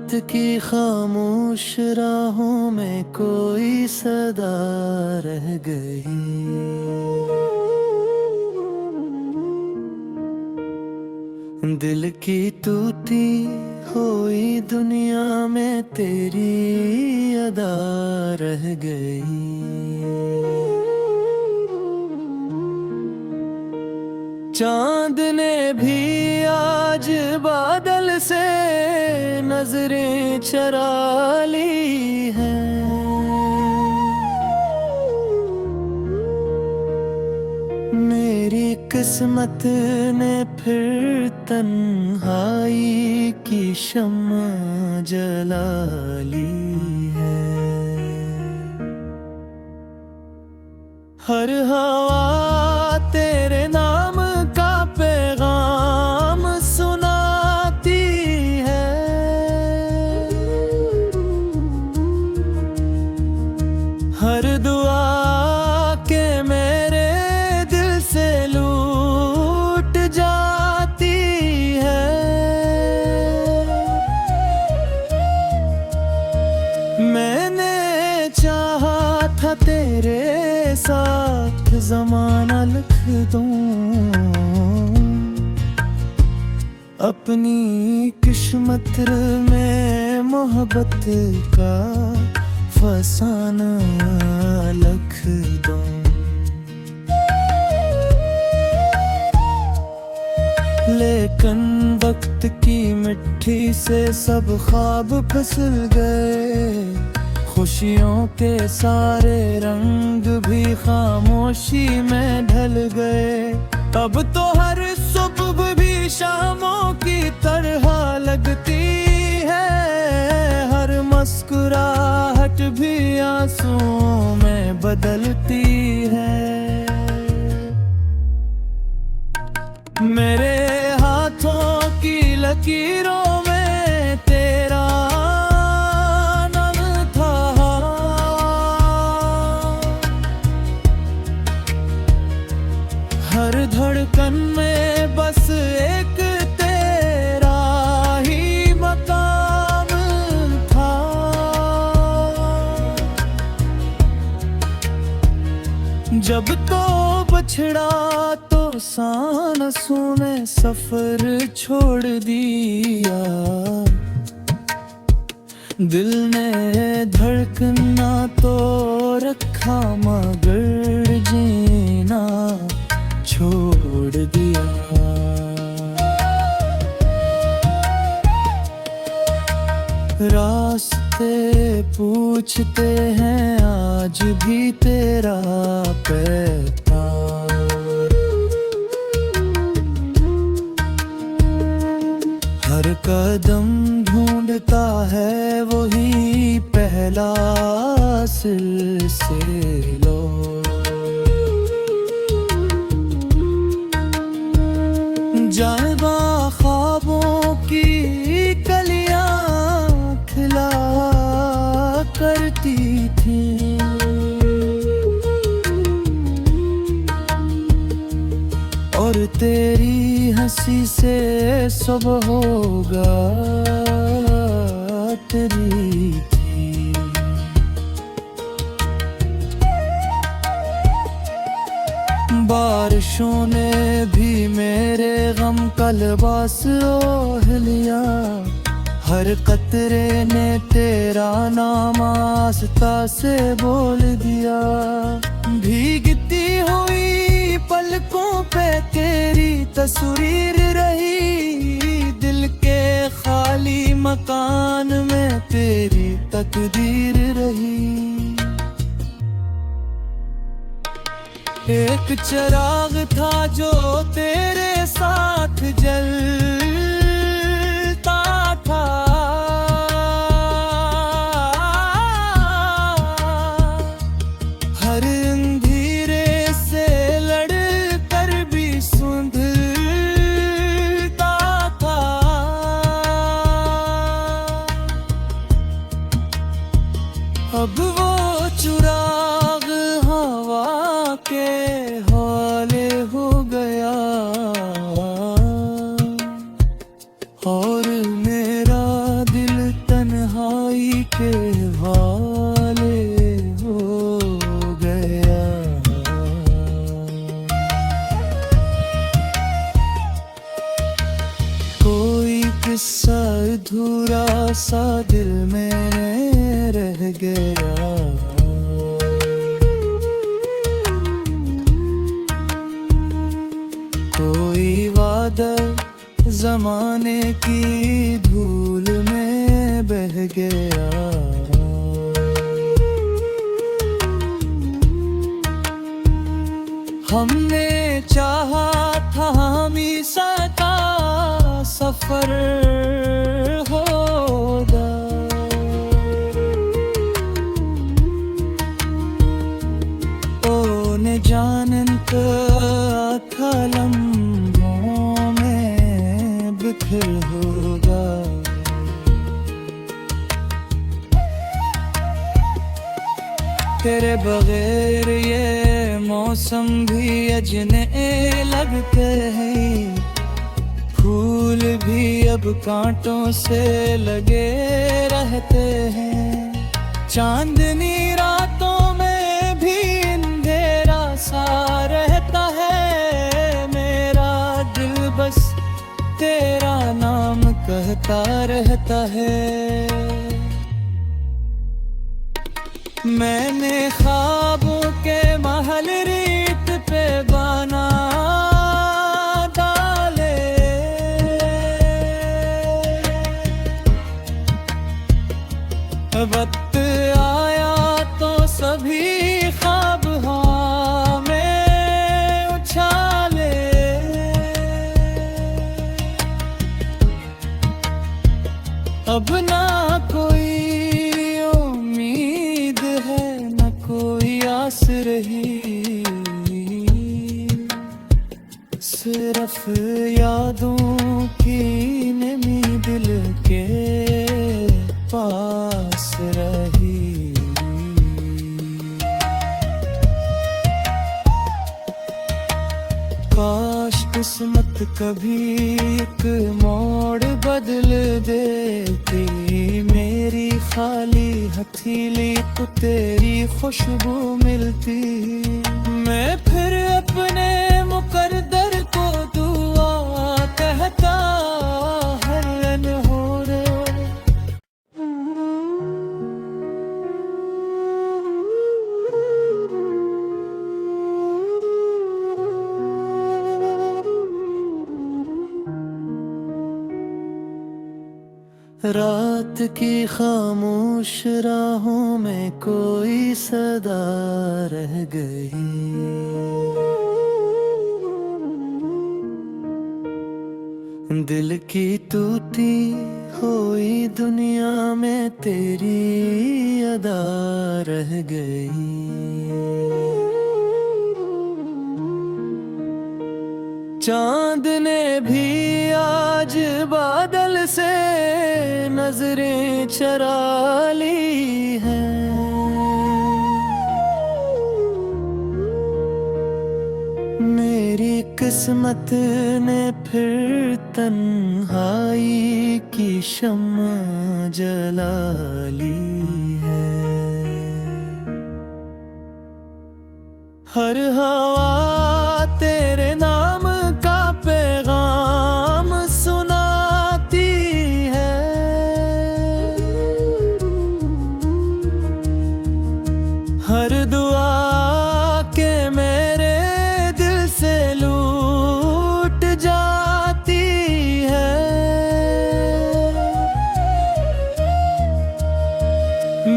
रात की खामोश राहों में कोई सदा रह गई। दिल की टूटी हुई दुनिया में तेरी अदा रह गई। चांद ने भी आज बादल से नजरें चरा ली हैं। मेरी किस्मत ने फिर तन्हाई की शम्मा जला ली है। हर हवा तेरे नाम का पैगाम सुनाती है। हर दुआ के मेरे दिल से लूट जाती है। मैंने चाहा था तेरे साथ ज़माना लिख दूं, अपनी किस्मत में मोहब्बत का फसाना लिख दूं। लेकिन वक्त की मिट्टी से सब ख्वाब फिसल गए। खुशियों के सारे रंग भी खामोशी में ढल गए। अब तो हर सुबह भी शामों की तरह लगती है। हर मुस्कुराहट भी आंसुओं में बदलती है। मेरे हाथों की लकीरों में तेरा हर धड़कन में बस एक तेरा ही मकाम था। जब तो बछड़ा तो सांसों ने सफर छोड़ दिया। दिल ने धड़कना तो रखा मगर जीना छोड़ दिया। रास्ते पूछते हैं आज भी तेरा पैगाम। हर कदम ढूंढता है वही पहला सिलसिला। जाएगा ख्वाबों की कलियां खिला करती थी। और तेरी हंसी से सुबह होगा तेरी थी। बारिशों ने भी मेरे गम का लिबास ओढ़ लिया। हर कतरे ने तेरा नाम आस्था से बोल दिया। भीगती हुई पलकों पे तेरी तस्वीर रही। दिल के खाली मकान में तेरी तकदीर रही। एक चिराग था जो तेरे साथ जलता था। हर अंधेरे से लड़कर भी सुंदरता था। अब वो चिराग हवा के हौले हो गया। और मेरा दिल तन के वाले हो गया। कोई किस्सा अधूरा सा दिल में रह गया। कोई वादा जमाने की धूल में बह गया। हमने चाहा था हमेशा का सफर होगा। ओ ने जानत था लम्हों में बिखर होगा। तेरे बगैर ये मौसम भी अजने लगते हैं। फूल भी अब कांटों से लगे रहते हैं। चांदनी रातों में भी अंधेरा सा रहता है। मेरा दिल बस तेरा नाम कहता रहता है। मैंने ख्वाबों के महल रेत पे बना डाले। वक्त आया तो सभी ख्वाब हवा में उछाले। अब ना कोई उम्मीद है, न कोई आस रही। सिर्फ यादों की नमी दिल के पास रही। काश किस्मत कभी एक मोड़ बदल देती। मेरी खाली हथेली को तेरी खुशबू मिलती। मैं फिर अपने मुकद्दर को दुआ कहता हर अनहोर। रात की खामोश राहों में कोई सदा रह गई। दिल की टूटी हुई दुनिया में तेरी अदा रह गई। चांद ने भी आज बादल से नजरें चरा ली हैं। मेरी किस्मत ने फिर तन्हाई की शम्मा जला ली है। हर हवा तेरे नाम का पैगाम सुनाती है। हर दुआ के मेरे दिल से लूट जाती है।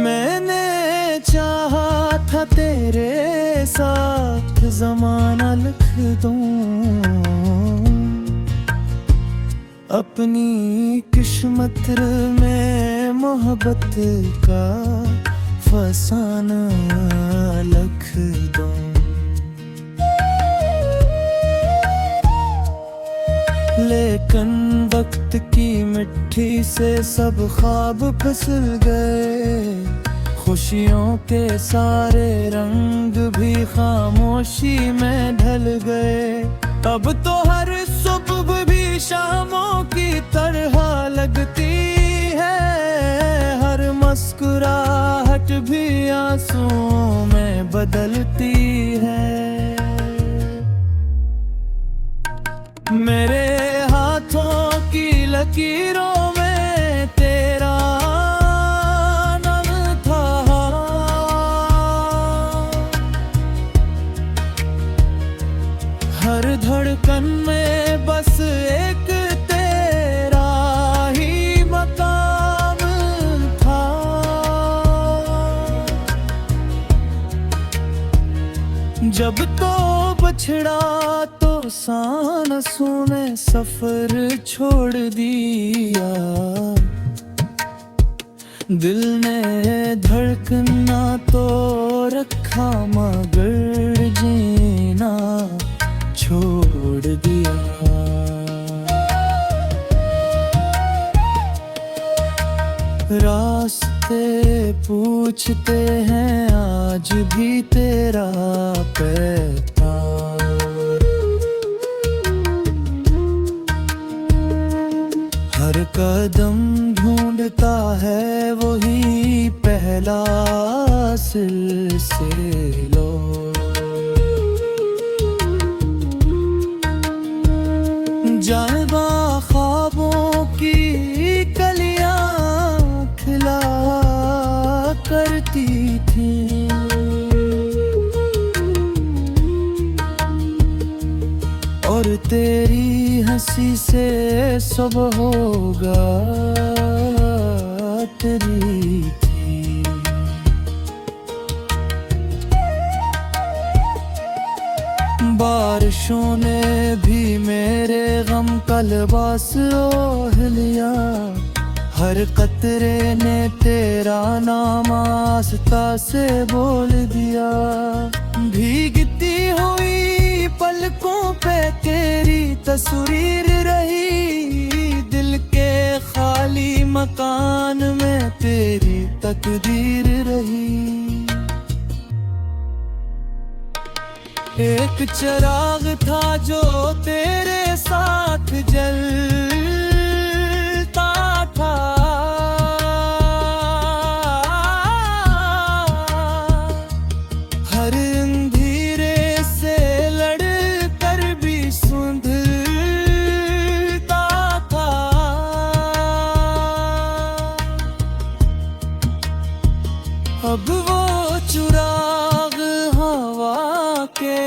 मैंने चाहा था तेरे साथ ज़माना लिख दूं। अपनी किस्मत में मोहब्बत का फसाना लिख दूं। लेकिन वक्त की मिट्टी से सब ख्वाब फिसल गए। खुशियों के सारे रंग भी खामोशी में ढल गए। अब तो हर सुबह भी शामों की तरह लगती है। हर मस्क मुस्कुराहट भी आंसुओं में बदलती है। मेरे हाथों की लकीरों में तेरा नाम था। हर धड़कन में बस एक तेरा ही मकाम था। जब तो बछड़ा तो सांसों ने सफर छोड़ दिया। दिल ने धड़कना तो रखा मगर जीना छोड़ दिया। रास्ते पूछते हैं आज भी तेरा पैगाम। हर कदम ढूंढता है वही पहला सिलसिला। जानबा ख्वाबों की कलियां खिला करती थी। और तेरी हंसी से सुबह होगा तेरी थी। बारिशों ने भी मेरे गम का लिबास ओढ़ लिया। हर कतरे ने तेरा नाम आस्था से बोल दिया। भीगती हुई पलकों पे तेरी तस्वीर रही। दिल के खाली मकान में तेरी तकदीर रही। एक चिराग था जो तेरे साथ जलता था। हर अंधेरे से लड़कर भी सुंदरता था। अब वो चिराग हवा के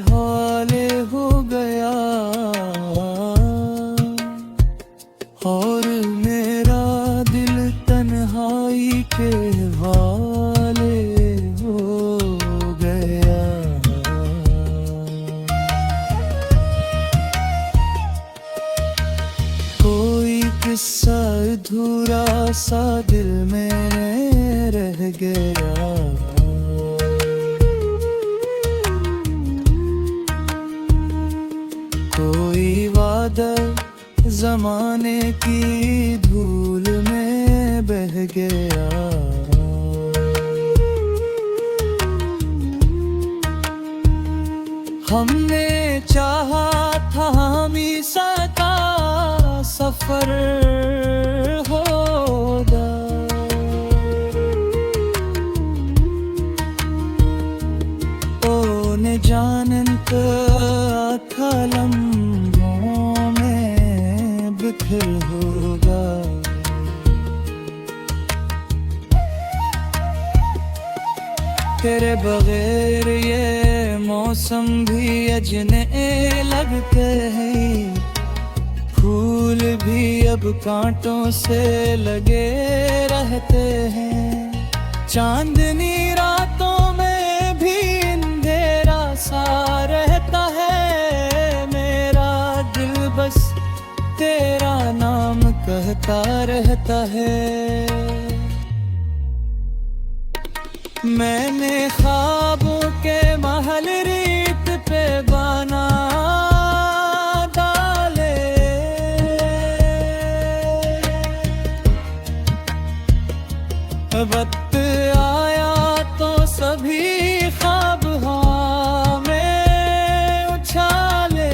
हवाले हो गया। और मेरा दिल तन्हाई के हवाले हो गया। कोई किस्सा अधूरा सा दिल में रह गया। कोई वादा जमाने की धूल में बह गया। हमने चाहा था हमेशा का सफर होगा। ओ ने जानत था लम्हों में बिखर होगा। तेरे बगैर ये मौसम भी अजने लगते हैं। फूल भी अब कांटों से लगे रहते हैं। चांदनी रातों में भी अंधेरा सा रहता है। मेरा दिल बस तेरा नाम कहता रहता है। मैंने ख्वाबों के महल रेत पे बना डाले। वक्त आया तो सभी ख्वाब हवा में उछाले।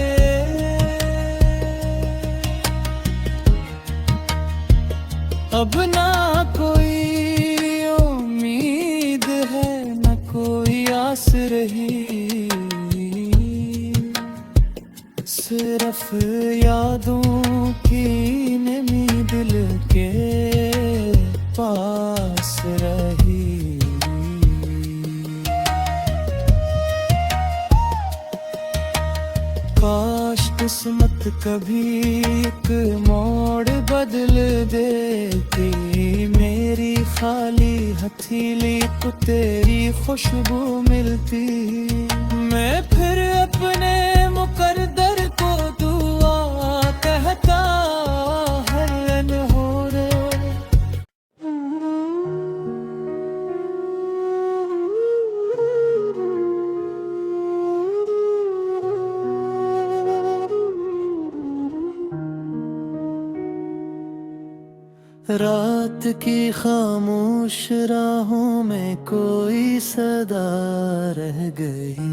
अब ना कोई तरफ यादों की नमी दिल के पास रही। काश किस्मत कभी एक मोड़ बदल देती, मेरी खाली हथेली को तेरी खुशबू मिलती। मैं फिर अपने मुकद्दर को दुआ कहता हर हो रे। रात की खामोश राहों में कोई सदा रह गई।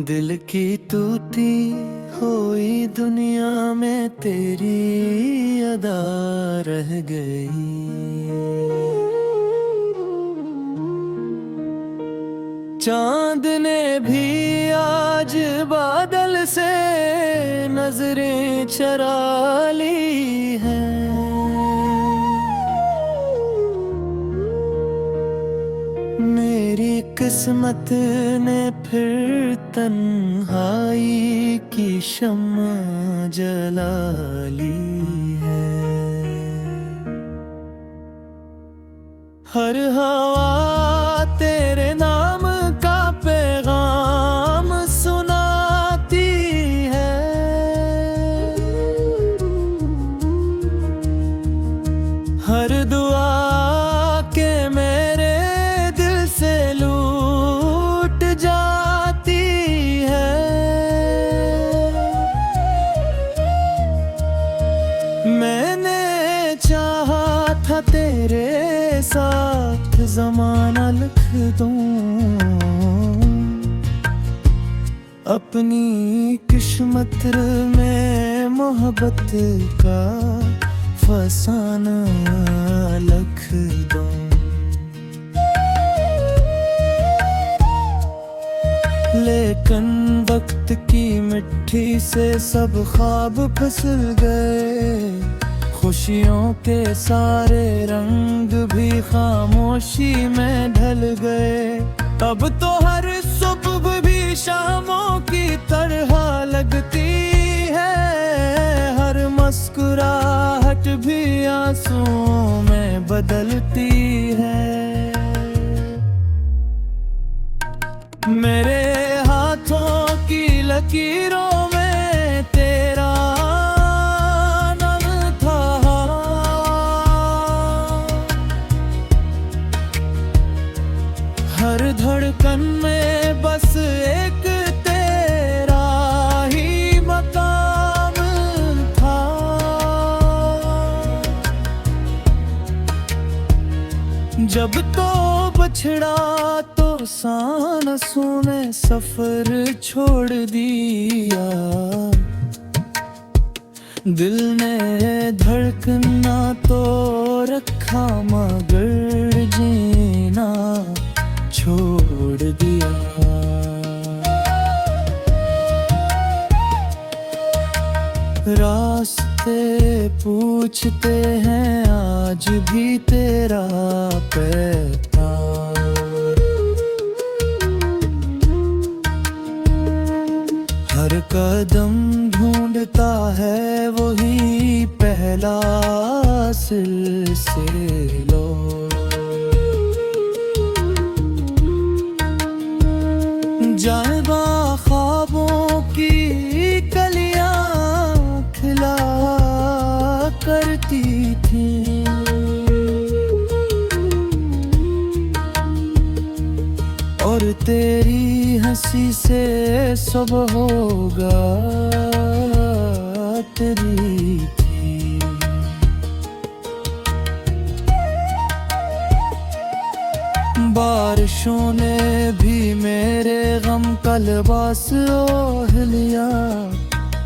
दिल की टूटी हुई दुनिया में तेरी अदा रह गई। चांद ने भी आज बादल से नजरें चरा ली हैं। मेरी किस्मत ने फिर तन्हाई की शम्मा जला ली है। हर हवा तेरे नाम का पैगाम सुनाती है। हर दुआ के मेरे दिल से लूट जाती है। मैंने चाहा था तेरे साथ ज़माना लिख दूं, अपनी किस्मत में मोहब्बत का फसाना लिख दूं। लेकिन वक्त की मिट्टी से सब ख्वाब फिसल गए। खुशियों के सारे रंग भी खामोशी में ढल गए। अब तो हर सुबह भी शामों की तरह लगती है। हर मुस्कुराहट भी आंसुओं में बदलती है। मेरे हाथों की लकीरों में तेरा नाम था। हर धड़कन में बस एक तेरा ही मकाम था। जब तो बछड़ा तो सांसों ने सफर छोड़ दिया। दिल ने धड़कना तो रखा मगर जीना छोड़ दिया। रास्ते पूछते हैं आज भी तेरा पैगाम। हर कदम ढूंढता है वही पहला सिलसिला। जाएबा ख्वाबों की कलियां खिला करती थी। और तेरी हंसी से सुबह होगा तेरी थी। बारिशों ने भी मेरे गम का लिबास ओढ़ लिया।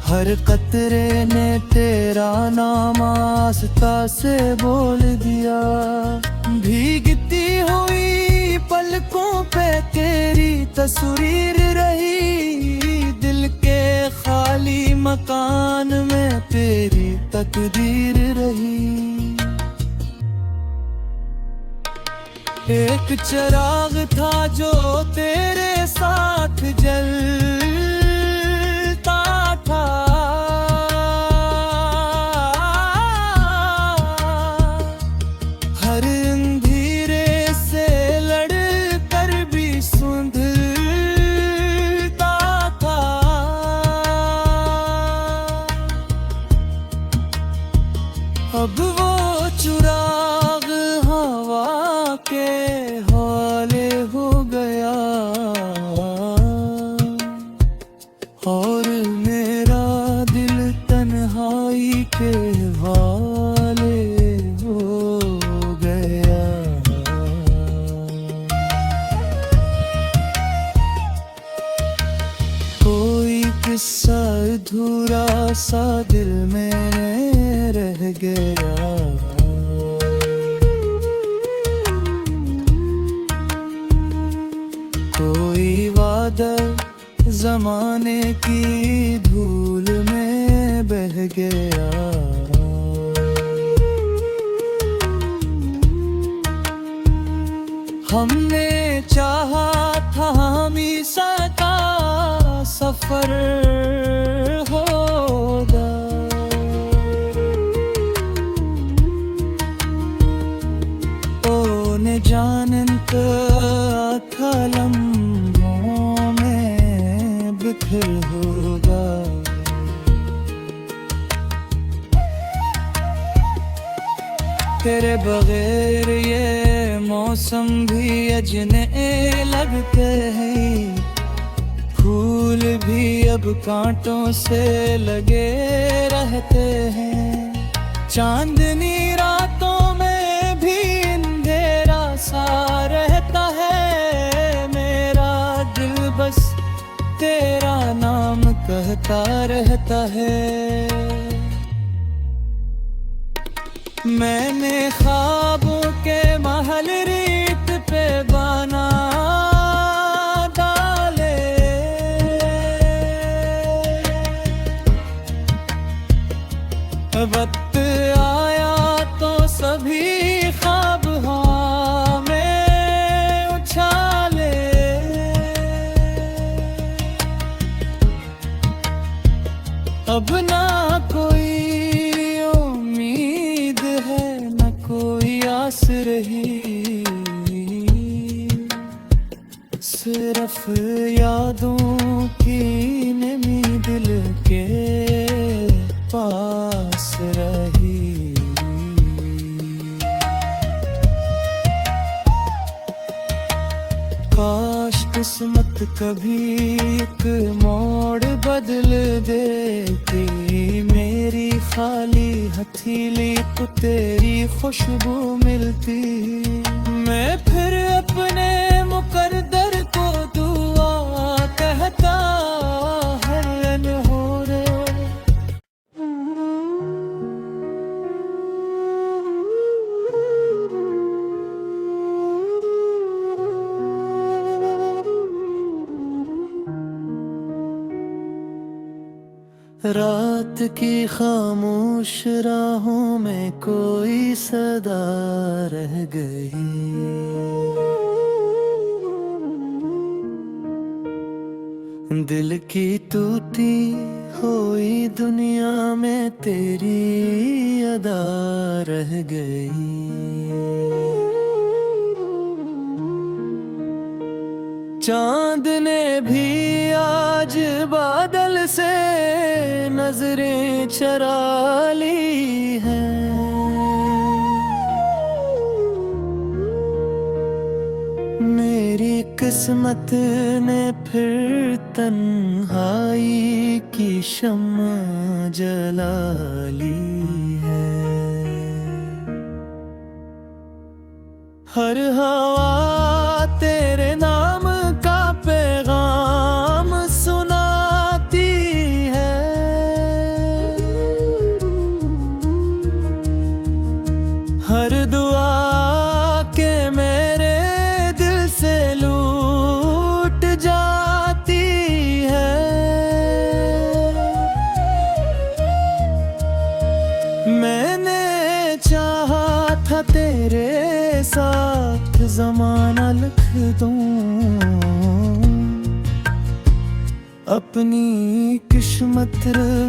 हर कतरे ने तेरा नाम आस्था से बोल दिया। भीगती हुई पलकों पे तेरी तस्वीर रही, दिल के खाली मकान में तेरी तकदीर रही। एक चिराग था जो तेरे साथ जलता था, हर अंधेरे से लड़ कर भी सुंदरता था। अब वो चिराग हवा के हवाले हो गया, और मेरा दिल तन्हाई के हवाले हो गया। कोई किस्सा अधूरा सा दिल में रह गया, कोई वादा जमाने की धूल में बह गया। हमने चाहा था हमेशा का सफर होगा, ओ न जानत था लम्हों में बिखर होगा। तेरे बगैर ये मौसम भी अजने लगते हैं, फूल भी अब कांटों से लगे रहते हैं। चांदनी रातों में भी अंधेरा सा रहता है, मेरा दिल बस तेरा नाम कहता रहता है। मैंने ख्वाबों के महल रेत पे बना डाले, वक्त आया तो सभी ख्वाब हवा में उछाले। अब ना कोई आस रही, सिर्फ यादों की नमी दिल के पास रही। काश किस्मत कभी एक मोड़ बदल देती, मेरी खाली हथेली को तेरी खुशबू मिलती। मैं फिर अपने मुकद्दर को दुआ कहता हर अनहोरे। रात की खामोश राहों में कोई सदा रह गई, दिल की टूटी हुई दुनिया में तेरी अदा रह गई। चांद ने भी आज बादल से नजरें चरा ली हैं, मेरी किस्मत ने फिर तन्हाई की शम्मा जला ली है। हर हवा तेरे नाम का पैगाम सुनाती है, हर दुआ के मेरे दिल मैंने चाहा था तेरे साथ ज़माना लिख दूं, अपनी किस्मत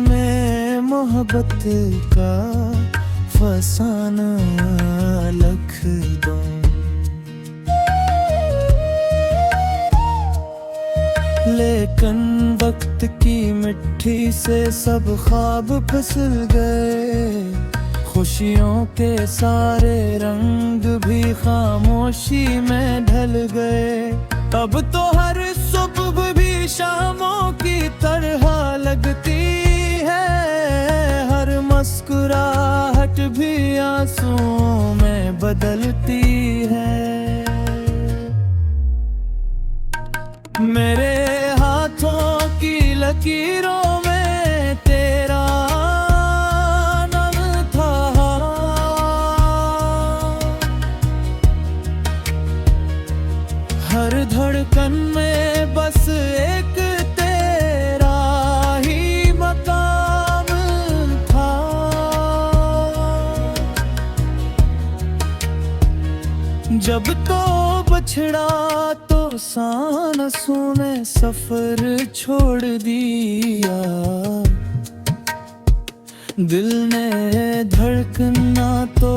में मोहब्बत का फसाना लिख दूं। लेकिन वक्त की मिट्टी से सब ख्वाब फिसल गए, खुशियों के सारे रंग भी खामोशी में ढल गए। अब तो हर सुबह भी शामों की तरह लगती है, हर मुस्कुराहट भी आंसुओं में बदलती है। मेरे हाथों की लकीरों में तेरा नाम था, हर धड़कन में बस एक तेरा ही मकाम था। जब तो बछड़ा तो सांसों ने सफर छोड़ दिया, दिल ने धड़कना तो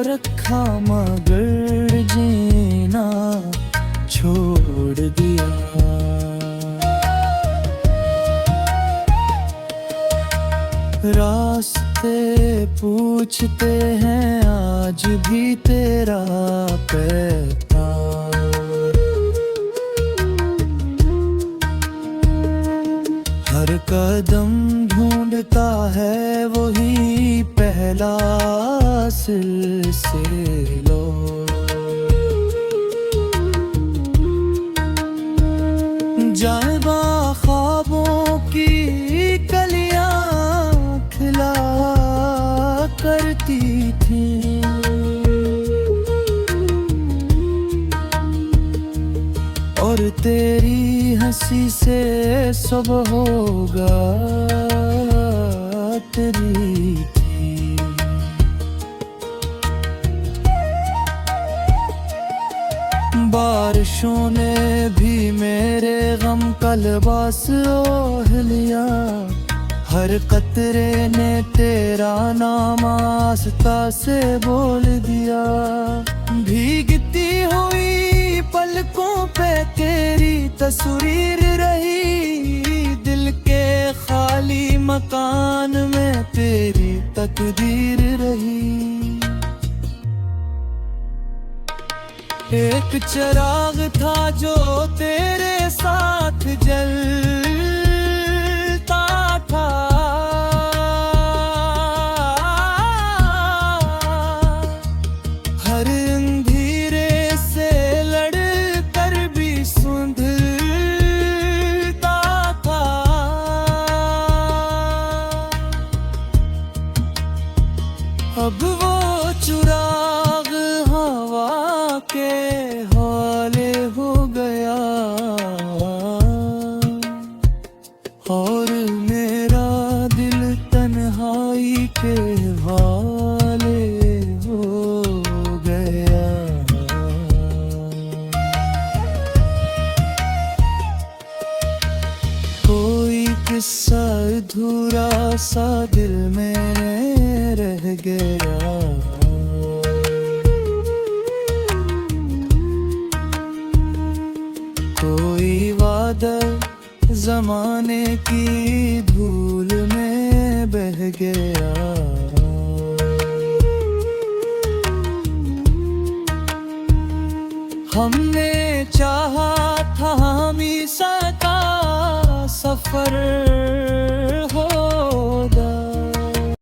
रखा मगर जीना छोड़ दिया। रास्ते पूछते हैं आज भी तेरा पैगाम, हर कदम ढूंढता है वही पहला सिलसिला। जाएबा ख्वाबों की कलियां खिला करती थी, और तेरी हंसी से सब होगा तेरी थी। बारिशों ने भी मेरे गम का लिबास ओढ़ लिया, हर कतरे ने तेरा नाम आस्था से बोल दिया। भीगती हुई पलकों पे तेरी तस्वीर रही, दिल के खाली मकान में तेरी तकदीर रही। एक चिराग था जो तेरे साथ जलता था, हर अंधेरे से लड़कर भी सुंदरता था। अब वो चिराग हवा के हवाले हो गया, और मेरा दिल तन्हाई के हवाले हो गया। कोई किस्सा अधूरा सा दिल में रह गया, कोई वादा जमाने की धूल में बह गया। हमने चाहा था हमेशा का सफर हो